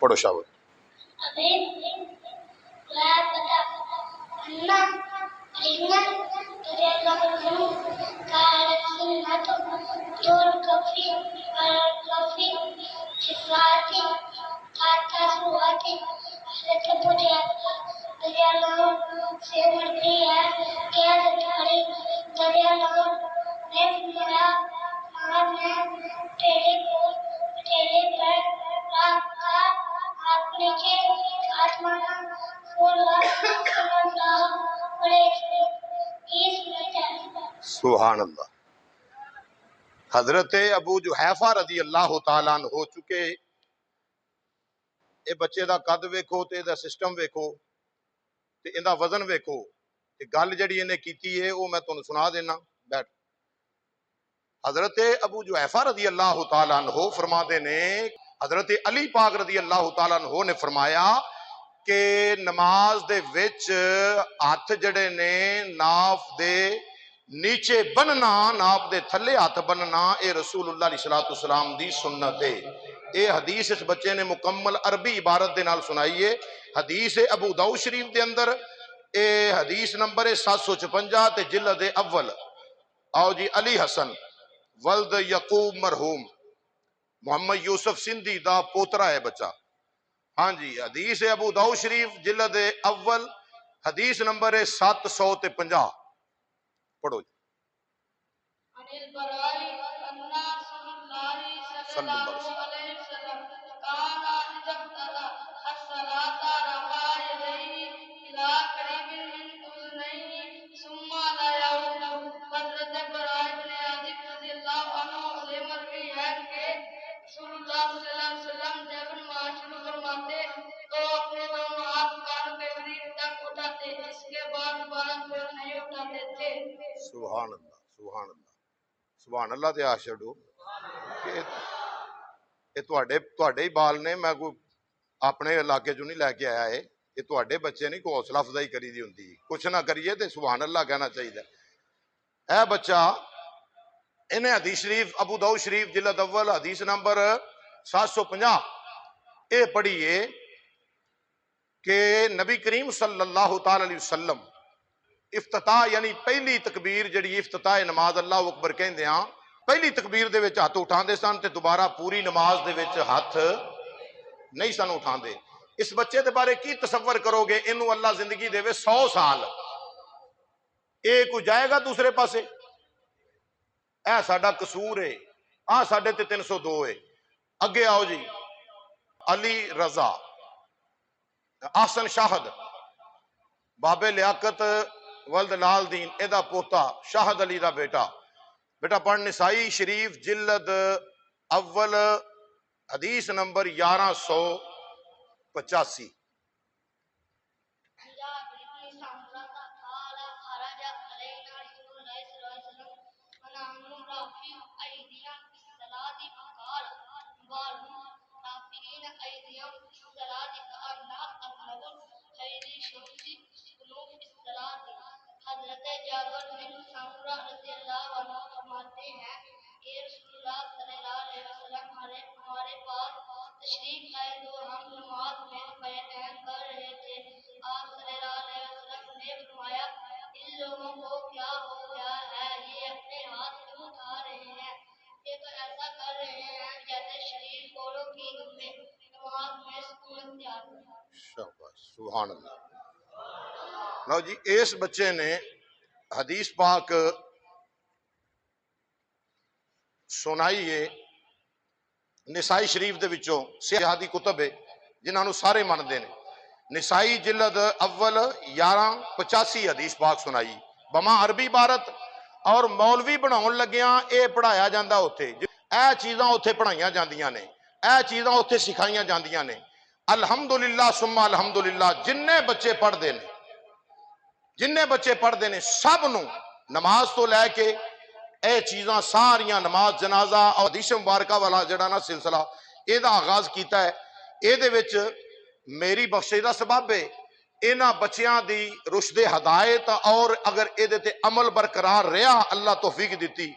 پڑھو شاول. سبحان اللہ. حضرت ابو جحیفہ رضی اللہ تعالیٰ عنہ ہو چکے. اے بچے دا قد ویکھو تے دا سسٹم ویکھو تے ایندا وزن ویکھو تے گل جڑی انہیں کیتی ہے وہ میں تانوں سنا دینا. بیٹھ. حضرت ابو جحیفہ رضی اللہ تعالیٰ عنہ فرماتے نے حضرت علی پاک رضی اللہ تعالیٰ عنہ نے فرمایا کہ نماز دے وچ ہاتھ جڑے نے ناف دے نیچے بننا ناف دے تھلے ہاتھ بننا اے رسول اللہ علیہ السلام دی سنت ہے. اے حدیث اس بچے نے مکمل عربی عبارت دے نال سنائی ہے. حدیث ابو داؤد شریف دے اندر اے حدیث نمبر 756 تے جلد اول. آؤ جی. علی حسن ولد یعقوب مرحوم محمد یوسف سندھی دا پوترا ہے بچہ. ہاں جی. حدیث ابو داؤد شریف جلد اول حدیث نمبر 750. پڑھو جی. صلی اللہ علیہ وسلم سبحان اللہ سبحان اللہ سبحان اللہ تے آشڑو کہ تواڈے ہی بال نے. میں کوئی اپنے علاقے چوں نہیں لے کے آیا ہے. یہ تواڈے بچے نہیں کوئی حوصلہ افزائی کری دی ہوندی. کچھ نہ کریے تے سبحان اللہ کہنا چاہیے. اے بچہ انہیں حدیث شریف ابو داؤد شریف جلد اول حدیث نمبر 750 اے پڑھیے کہ نبی کریم صلی اللہ تعالی علیہ وسلم افتتاح یعنی پہلی تکبیر جڑی افتتاح نماز اللہ اکبر کہندے ہاں پہلی تکبیر دے وچ ہاتھ اٹھاندے سن تے دوبارہ پوری نماز دے وچ ہاتھ نہیں سن اٹھاندے. اس بچے دے بارے کی تصور کرو گے؟ انہوں اللہ زندگی دے وے 100 سال اے کوئی جائے گا دوسرے پاسے؟ اے ساڈا قصور ہے. ساڈے تے 302 ہے. اگے آؤ جی. علی رضا احسن شاہد بابے لیاقت ولد لال دین ادا پوتا شاہد علی دا بیٹا پڑھ نسائی شریف جلد اول حدیث نمبر 1185. حضرت جابر بن سمرہ رضی اللہ عنہ فرماتے ہیں کہ رسول اللہ صلی اللہ علیہ وسلم ہمارے پاس تشریف لائے تو ہم نماز میں بیان کر رہے تھے. آپ صلی اللہ علیہ وسلم نے فرمایا ان لوگوں کو کیا ہو گیا ہے؟ یہ اپنے ہاتھ کیوں اٹھا رہے ہیں؟ یہ تو ایسا کر رہے ہیں جیسے شریف گھوڑوں کی نماز میں سکون اختیار کرنا. شاباش سبحان اللہ. لو جی. اس بچے نے حدیث پاک سنائی ہے نسائی شریف دے وچوں سیاحتی کتب ہے جنہاں نو سارے مندے نے. نسائی جلد اول 1185 حدیث پاک سنائی بما عربی عبارت اور مولوی بناؤن لگیاں اے پڑھایا جاندہ ہوتے. اے چیزاں ہوتے پڑھائیاں جاندیاں نے. اے چیزاں ہوتے سکھائیاں جاندیاں نے. الحمدللہ ثم الحمدللہ جننے بچے پڑھ دے نے سب نو نماز تو لے کے اے چیزاں ساریاں نماز جنازہ اور حدیث مبارکہ والا جڑا نا سلسلہ اے دا آغاز کیتا ہے. اے دے وچ میری بخشش دا سبب ہے انہاں بچیاں دی رشد ہدایت اور اگر اے دے تے عمل برقرار رہا اللہ توفیق دیتی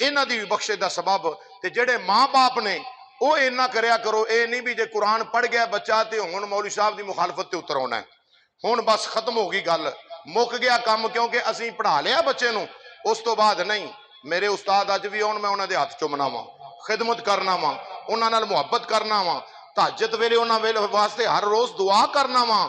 انہاں دی بخشش دا سبب تے جڑے ماں باپ نے ਉਹ ਇੰਨਾ ਕਰਿਆ ਕਰੋ। ਇਹ ਨਹੀਂ ਵੀ ਜੇ ਕੁਰਾਨ ਪੜ ਗਿਆ ਬੱਚਾ ਤੇ ਹੁਣ ਮੌਲਵੀ ਸਾਹਿਬ ਦੀ ਮੁਖਾਲਫਤ ਤੇ ਉਤਰ ਆਉਣਾ, ਹੁਣ ਬਸ ਖਤਮ ਹੋ ਗਈ ਗੱਲ, ਮੁੱਕ ਗਿਆ ਕੰਮ, ਕਿਉਂਕਿ ਅਸੀਂ ਪੜ੍ਹਾ ਲਿਆ ਬੱਚੇ ਨੂੰ। ਉਸ ਤੋਂ ਬਾਅਦ ਨਹੀਂ, ਮੇਰੇ ਉਸਤਾਦ ਅੱਜ ਵੀ ਆਉਣ, ਮੈਂ ਉਹਨਾਂ ਦੇ ਹੱਥ ਚੁੰਮਣਾ ਵਾਂ, ਖਿਦਮਤ ਕਰਨਾ ਵਾਂ, ਉਹਨਾਂ ਨਾਲ ਮੁਹੱਬਤ ਕਰਨਾ ਵਾਂ, ਤਹੱਜਦ ਵੇਲੇ ਉਹਨਾਂ ਵੇਲੇ ਵਾਸਤੇ ਹਰ ਰੋਜ਼ ਦੁਆ ਕਰਨਾ ਵਾਂ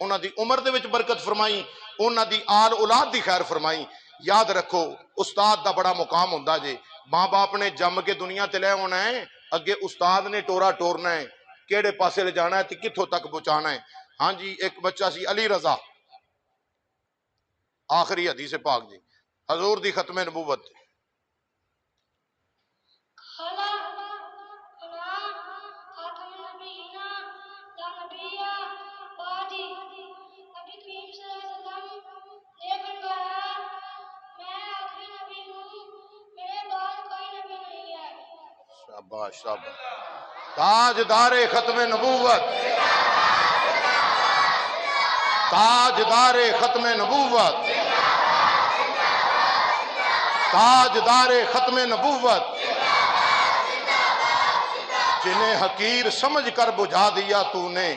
ਉਹਨਾਂ ਦੀ ਉਮਰ ਦੇ ਵਿੱਚ ਬਰਕਤ ਫਰਮਾਈ, ਉਹਨਾਂ ਦੀ ਆਲ ਔਲਾਦ ਦੀ ਖੈਰ ਫਰਮਾਈ। ਯਾਦ ਰੱਖੋ ਉਸਤਾਦ ਦਾ ਬੜਾ ਮੁਕਾਮ ਹੁੰਦਾ ਜੇ। ਮਾਂ ਬਾਪ ਨੇ ਜੰਮ ਕੇ ਦੁਨੀਆ ਤੇ ਲੈ ਆਉਣਾ ਹੈ, ਅੱਗੇ ਉਸਤਾਦ ਨੇ ਟੋਰਾ ਟੋਰਨਾ ਹੈ, ਕਿਹੜੇ ਪਾਸੇ ਲੈ ਜਾਣਾ ਹੈ ਤੇ ਕਿੱਥੋਂ ਤੱਕ ਪਹੁੰਚਾਣਾ ਹੈ। ہاں جی ایک بچہ سی علی رضا، آخری حدیث پاک جی حضور دی ختم نبوت۔ شاباش شاباش، تاجدار ختم نبوت، تاجدار ختم نبوت، تاجدار ختم نبوت، جنہیں حقیر سمجھ کر بجھا دیا تو نے،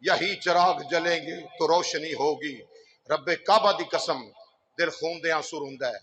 یہی چراغ جلیں گے تو روشنی ہوگی۔ رب کعبہ دی قسم دل خون دے آنسو روندا ہے۔